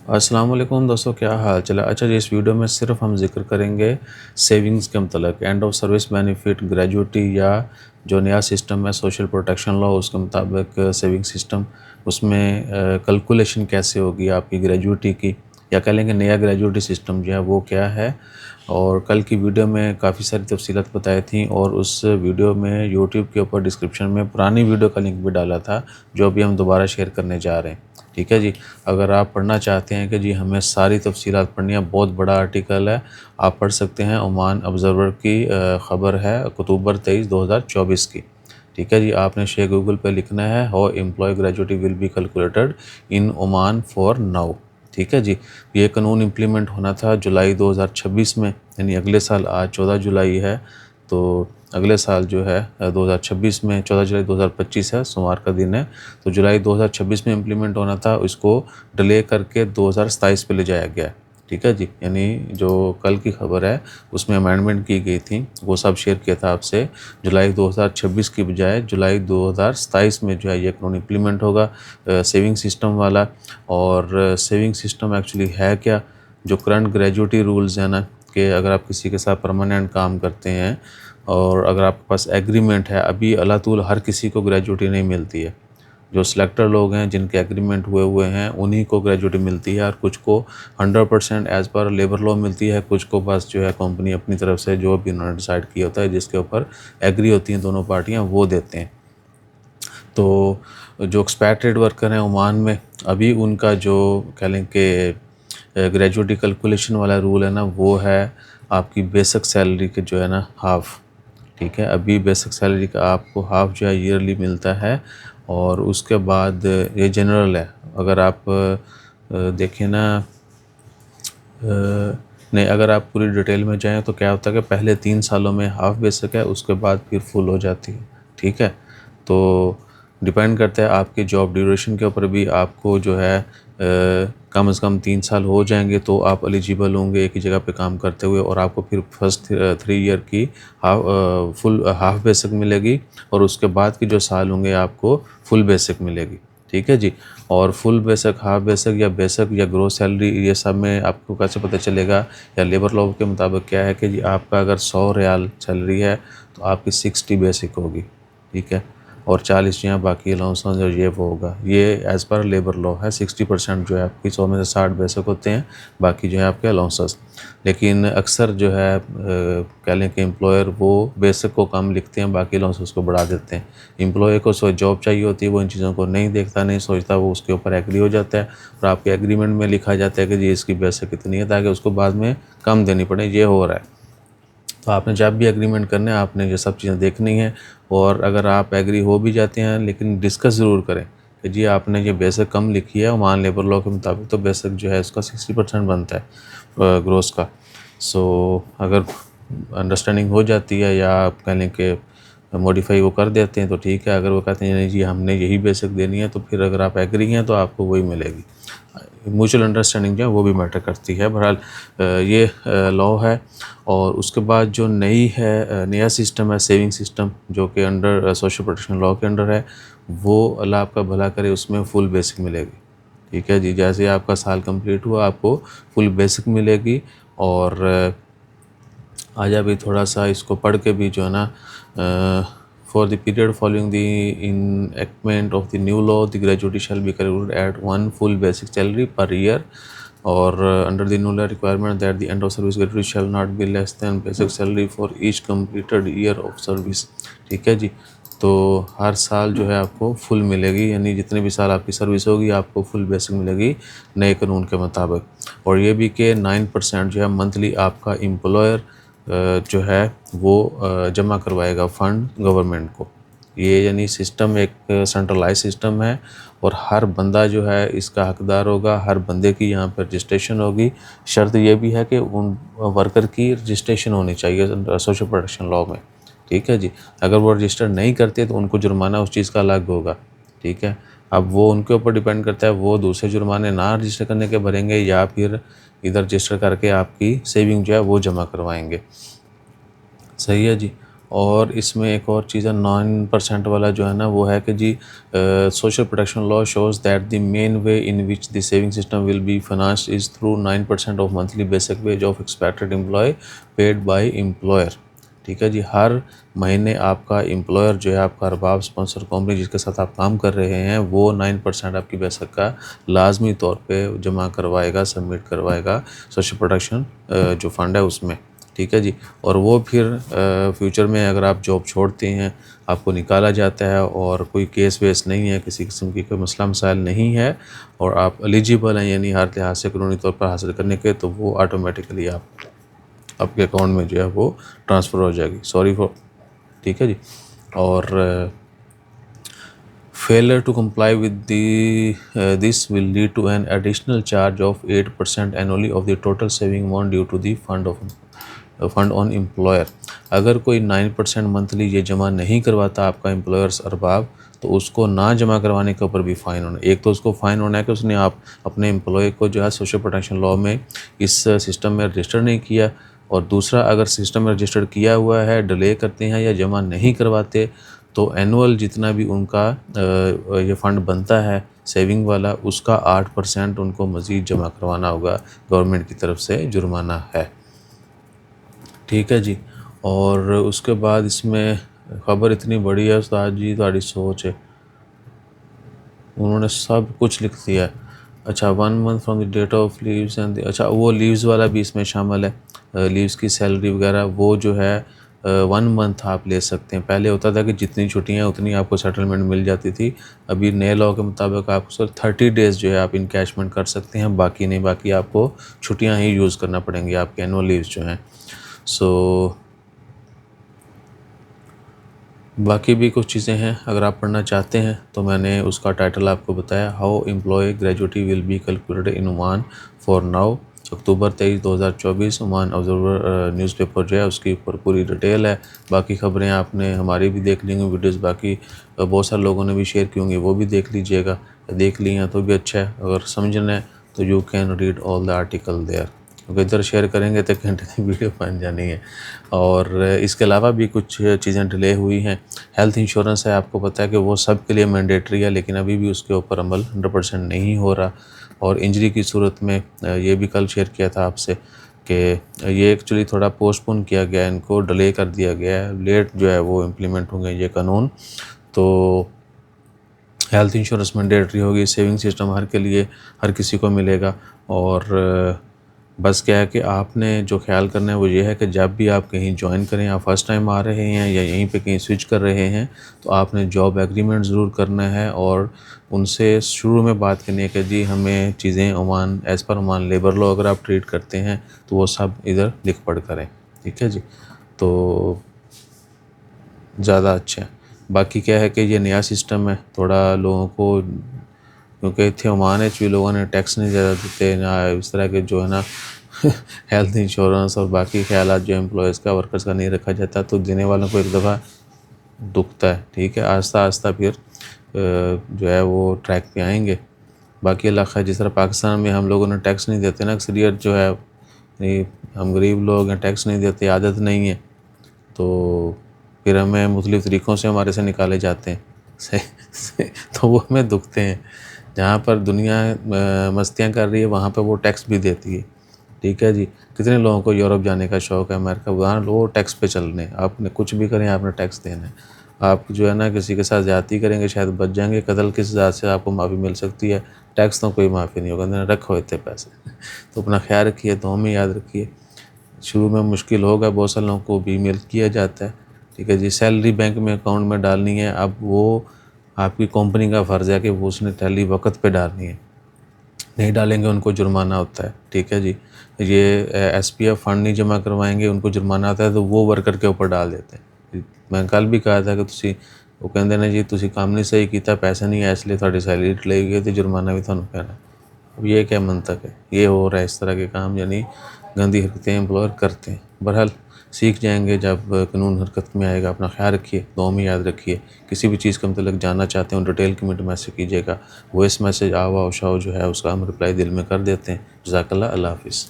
अस्सलाम वालेकुम दोस्तों, क्या हाल चल है। अच्छा जी, इस वीडियो में सिर्फ हम जिक्र करेंगे सेविंग्स के मतलब and of service benefit, gratuity या जो नया सिस्टम है सोशल प्रोटेक्शन लॉ, उसके मुताबिक सेविंग सिस्टम उसमें कैलकुलेशन कैसे होगी आपकी ग्रेजुटी की, या कह लेंगे नया ग्रेजुटी सिस्टम जो है वो क्या है। और कल की वीडियो में काफ़ी सारी तफसीलात बताई थी और उस वीडियो में यूट्यूब के ऊपर डिस्क्रिप्शन में पुरानी वीडियो का लिंक भी डाला था, जो अभी हम दोबारा शेयर करने जा रहे हैं। ठीक है जी, अगर आप पढ़ना चाहते हैं कि जी हमें सारी तफसीलात पढ़नी है, बहुत बड़ा आर्टिकल है, आप पढ़ सकते हैं। ओमान ऑब्जर्वर की ख़बर है अक्टूबर 23, 2024 की। ठीक है जी, आपने शेयर गूगल पे लिखना है how employ gratuity will be calculated in Oman for now. ठीक है जी, ये कानून इम्प्लीमेंट होना था जुलाई 2026 में, यानी अगले साल। आज 14 जुलाई है, तो अगले साल जो है 2026 में 14 जुलाई 2025 है, सोमवार का दिन है, तो जुलाई 2026 में इम्प्लीमेंट होना था, इसको डिले करके 2027 पे ले जाया गया है। ठीक है जी, यानी जो कल की खबर है उसमें अमेंडमेंट की गई थी, वो सब शेयर किया था आपसे। जुलाई 2026 की बजाय जुलाई 2027 में जो है ये कानून इम्प्लीमेंट होगा, सेविंग सिस्टम वाला। और सेविंग सिस्टम एक्चुअली है क्या, जो करंट ग्रेजुटी रूल्स हैं ना, कि अगर आप किसी के साथ परमानेंट काम करते हैं और अगर आपके पास एग्रीमेंट है, अभी अल्लाह तूल हर किसी को ग्रेजुटी नहीं मिलती है। जो सिलेक्टर लोग हैं जिनके एग्रीमेंट हुए हुए हैं उन्हीं को ग्रेजुटी मिलती है, और कुछ को 100% एज़ पर लेबर लॉ मिलती है, कुछ को बस जो है कंपनी अपनी तरफ से जो भी उन्होंने डिसाइड किया होता है, जिसके ऊपर एग्री होती हैं दोनों पार्टियां, वो देते हैं। तो जो एक्सपैट्रिएट वर्कर हैं ओमान में, अभी उनका जो कह लें कि ग्रेजुटी कैलकुलेशन वाला रूल है ना, वो है आपकी बेसिक सैलरी के जो है ना हाफ़। ठीक है, अभी बेसिक सैलरी का आपको हाफ़ जो है ईयरली मिलता है, और उसके बाद ये जनरल है। अगर आप देखें ना, नहीं, अगर आप पूरी डिटेल में जाएं तो क्या होता है कि पहले 3 सालों में हाफ़ बेसिक है, उसके बाद फिर फुल हो जाती है। ठीक है, तो डिपेंड करता है आपके जॉब ड्यूरेशन के ऊपर भी। आपको जो है कम से कम 3 साल हो जाएंगे तो आप एलिजिबल होंगे एक ही जगह पे काम करते हुए, और आपको फिर फर्स्ट 3 ईयर की फुल हाफ़ बेसिक मिलेगी, और उसके बाद के जो साल होंगे आपको फुल बेसिक मिलेगी। ठीक है जी, और फुल बेसिक, हाफ बेसिक या ग्रोस सैलरी, ये सब में आपको कैसे पता चलेगा, या लेबर लॉ के मुताबिक क्या है कि जी आपका अगर 100 रियाल सैलरी है तो आपकी 60 बेसिक होगी। ठीक है, और 40 जो है बाकी अलाउंस जो ये वो होगा, ये एज़ पर लेबर लॉ है। 60% जो है आपकी 100 में से 60 बेसिक होते हैं, बाकी जो है आपके अलाउंसेस। लेकिन अक्सर जो है कह लें कि एम्प्लॉयर वो बेसिक को कम लिखते हैं, बाकी अलाउंसेस को बढ़ा देते हैं। एम्प्लॉय को जॉब चाहिए होती है, वो इन चीज़ों को नहीं देखता, नहीं सोचता, वो उसके ऊपर एग्री हो जाता है, और आपके एग्रीमेंट में लिखा जाता है कि जी इसकी बेसिक इतनी है, ताकि उसको बाद में कम देनी पड़े। ये हो रहा है। तो आपने जब भी एग्रीमेंट करना है, आपने ये सब चीज़ें देखनी है। और अगर आप एग्री हो भी जाते हैं, लेकिन डिस्कस ज़रूर करें कि जी आपने ये बेसिक कम लिखी है, मान लेबर लॉ के मुताबिक तो बेसिक जो है इसका 60% बनता है ग्रोस का। सो अगर अंडरस्टैंडिंग हो जाती है, या आप कह लें कि मॉडिफाई वो कर देते हैं तो ठीक है। अगर वो कहते हैं नहीं जी हमने यही बेसिक देनी है, तो फिर अगर आप एग्री हैं तो आपको वही मिलेगी। म्यूचुअल अंडरस्टैंडिंग जो है वो भी मैटर करती है। बहरहाल ये लॉ है। और उसके बाद जो नई है नया सिस्टम है सेविंग सिस्टम, जो कि अंडर सोशल प्रोटेक्शन लॉ के अंडर है, वो अल्लाह आपका भला करे उसमें फुल बेसिक मिलेगी। ठीक है जी, जैसे आपका साल कंप्लीट हुआ आपको फुल बेसिक मिलेगी। और आज अभी थोड़ा सा इसको पढ़ के भी जो है ना, for the period following the enactment of the new law the gratuity shall be calculated at 1 full basic salary per year, और under the new law requirement that the end of service gratuity shall not be less than basic salary for each completed year of service. ठीक है जी, तो हर साल जो है आपको full मिलेगी, यानी जितने भी साल आपकी सर्विस होगी आपको फुल बेसिक मिलेगी नए कानून के मुताबिक। और ये भी कि 9% जो है मंथली आपका एम्प्लॉयर जो है वो जमा करवाएगा फ़ंड गवर्नमेंट को। ये यानी सिस्टम एक सेंट्रलाइज सिस्टम है, और हर बंदा जो है इसका हकदार होगा, हर बंदे की यहाँ पर रजिस्ट्रेशन होगी। शर्त ये भी है कि उन वर्कर की रजिस्ट्रेशन होनी चाहिए सोशल प्रोटेक्शन लॉ में। ठीक है जी, अगर वो रजिस्टर नहीं करते तो उनको जुर्माना उस चीज़ का अलग होगा। ठीक है, अब वो उनके ऊपर डिपेंड करता है, वो दूसरे जुर्माने ना रजिस्टर करने के भरेंगे, या फिर इधर रजिस्टर करके आपकी सेविंग जो है वो जमा करवाएंगे। सही है जी। और इसमें एक और चीज़ है 9% वाला जो है ना, वो है कि जी social protection law shows that the main way in which the saving system will be financed is through 9% of monthly basic wage of expected employee paid by employer. ठीक है जी, हर महीने आपका एम्प्लॉयर जो है, आपका अरबाब स्पॉन्सर कंपनी जिसके साथ आप काम कर रहे हैं, वो 9% आपकी बेसिक का लाजमी तौर पे जमा करवाएगा, सबमिट करवाएगा सोशल प्रोटेक्शन जो फ़ंड है उसमें। ठीक है जी, और वो फिर फ्यूचर में अगर आप जॉब छोड़ते हैं, आपको निकाला जाता है और कोई केस वेस नहीं है, किसी किस्म की कोई मसला मसाइल नहीं है और आप एलिजिबल हैं यानी हर लिहाज से कानूनी तौर पर हासिल करने के, तो वो ऑटोमेटिकली आपके अकाउंट में जो है वो ट्रांसफ़र हो जाएगी। सॉरी फॉर, ठीक है जी। और failure to comply with this will lead to an additional charge of 8% annually of the total saving amount due to the fund on employer। अगर कोई 9% मंथली ये जमा नहीं करवाता आपका एम्प्लॉयर्स अरबाब, तो उसको ना जमा करवाने के ऊपर भी फ़ाइन होना। एक तो उसको फ़ाइन होना है कि उसने आप अपने एम्प्लॉय को जो है सोशल प्रोटेक्शन लॉ में इस सिस्टम में रजिस्टर नहीं किया, और दूसरा अगर सिस्टम में रजिस्टर किया हुआ है, डिले करते हैं या जमा नहीं करवाते, तो एनुअल जितना भी उनका ये फ़ंड बनता है सेविंग वाला, उसका 8% उनको मज़ीद जमा करवाना होगा, गवर्नमेंट की तरफ से जुर्माना है। ठीक है जी। और उसके बाद इसमें ख़बर इतनी बड़ी है उस्ताद जी, तुम्हारी सोच है, उन्होंने सब कुछ लिख दिया है। अच्छा, 1 month from the date of leaves and अच्छा वो लीव्स वाला भी इसमें शामिल है। लीव्स की सैलरी वगैरह वो जो है 1 मंथ आप ले सकते हैं। पहले होता था कि जितनी छुट्टियां उतनी आपको सेटलमेंट मिल जाती थी। अभी नए लॉ के मुताबिक आपको सिर्फ 30 डेज़ जो है आप इनकैशमेंट कर सकते हैं, बाकी नहीं, बाकी आपको छुट्टियां ही यूज़ करना पड़ेंगी, आपके एनुअल लीव्स जो हैं। सो बाकी भी कुछ चीज़ें हैं, अगर आप पढ़ना चाहते हैं तो मैंने उसका टाइटल आपको बताया, how employ gratuity will be calculated in Oman for now. October 23, 2024 Oman Observer newspaper जो है उसकी ऊपर पूरी डिटेल है। बाकी ख़बरें आपने हमारी भी देख ली होंगी वीडियोज़, बाकी बहुत सारे लोगों ने भी शेयर की होंगी, वो भी देख लीजिएगा। देख ली हैं तो भी अच्छा है, अगर समझना है तो you can read all the article there, क्योंकि इधर शेयर करेंगे तो घंटे की वीडियो बन जानी है। और इसके अलावा भी कुछ चीज़ें डिले हुई हैं। हेल्थ इंश्योरेंस है, आपको पता है कि वो सब के लिए मैंडेटरी है, लेकिन अभी भी उसके ऊपर अमल 100% नहीं हो रहा। और इंजरी की सूरत में ये भी कल शेयर किया था आपसे कि ये एक्चुअली थोड़ा पोस्टपोन किया गया, इनको डिले कर दिया गया है, लेट जो है वो इम्प्लीमेंट होंगे ये कानून। तो हेल्थ इंश्योरेंस मैंडेटरी होगी, सेविंग सिस्टम हर के लिए, हर किसी को मिलेगा। और बस क्या है कि आपने जो ख्याल करना है वो ये है कि जब भी आप कहीं ज्वाइन करें, आप फर्स्ट टाइम आ रहे हैं या यहीं पे कहीं स्विच कर रहे हैं, तो आपने जॉब एग्रीमेंट ज़रूर करना है और उनसे शुरू में बात करनी है कि जी हमें चीज़ें Oman as per Oman labour law अगर आप ट्रीट करते हैं तो वो सब इधर लिख पढ़ करें। ठीक है जी, तो ज़्यादा अच्छा है। बाकी क्या है कि ये नया सिस्टम है, थोड़ा लोगों को, क्योंकि इतने ओमान भी लोगों ने टैक्स नहीं ज़्यादा देते ना, इस तरह के जो है ना हेल्थ इंश्योरेंस और बाकी ख्यालात जो एम्प्लॉयज़ का, वर्कर्स का नहीं रखा जाता, तो देने वालों को एक दफ़ा दुखता है। ठीक है, आहिस्ता आहिस्ता फिर जो है वो ट्रैक पे आएंगे। बाकी इलाका जिस तरह पाकिस्तान में हम लोगों ने टैक्स नहीं देते ना, अक्सरियत जो है हम गरीब लोग हैं, टैक्स नहीं देते, आदत नहीं है, तो फिर हमें मुख्तलिफ़ तरीक़ों से हमारे से निकाले जाते हैं तो वो हमें दुखते हैं। जहाँ पर दुनिया मस्तियाँ कर रही है वहाँ पर वो टैक्स भी देती है। ठीक है जी, कितने लोगों को यूरोप जाने का शौक़ है, अमेरिका, वहाँ वो टैक्स पे चलने, आपने कुछ भी करें आपने टैक्स देना है। आप जो है ना किसी के साथ ज़्यादती करेंगे शायद बच जाएंगे, कत्ल की सज़ा से आपको माफ़ी मिल सकती है, टैक्स तो कोई माफ़ी नहीं होगा। रखो इतने पैसे तो अपना ख्याल रखिए, तो हमें याद रखिए। शुरू में मुश्किल होगा, बहुत सारे लोगों को भी मेल किया जाता है। ठीक है जी, सैलरी बैंक में अकाउंट में डालनी है, अब वो आपकी कंपनी का फ़र्ज़ है कि वो उसने सैलरी वक्त पे डालनी है, नहीं डालेंगे उनको जुर्माना होता है। ठीक है जी, ये SPF फंड नहीं जमा करवाएंगे उनको जुर्माना आता है, तो वो वर्कर के ऊपर डाल देते हैं। मैं कल भी कहा था कि तुसी वो कहते हैं जी तुसी काम नहीं सही किया, पैसा नहीं है इसलिए थोड़ी सैलरी डिले गई, तो जुर्माना भी थानू पैना। अब ये क्या मंतक है, ये हो रहा है इस तरह के काम, यानी गंदी हरकतें एम्प्लॉयर करते हैं। बहरहाल सीख जाएंगे जब कानून हरकत में आएगा। अपना ख्याल रखिए, दुआ में याद रखिए। किसी भी चीज़ के मतलब जानना चाहते हो डिटेल कमेंट मैसेज कीजिएगा, वॉइस मैसेज आओ शाओ जो है उसका हम रिप्लाई दिल में कर देते हैं। जज़ाकल्लाह, अल्लाह हाफ़िज़।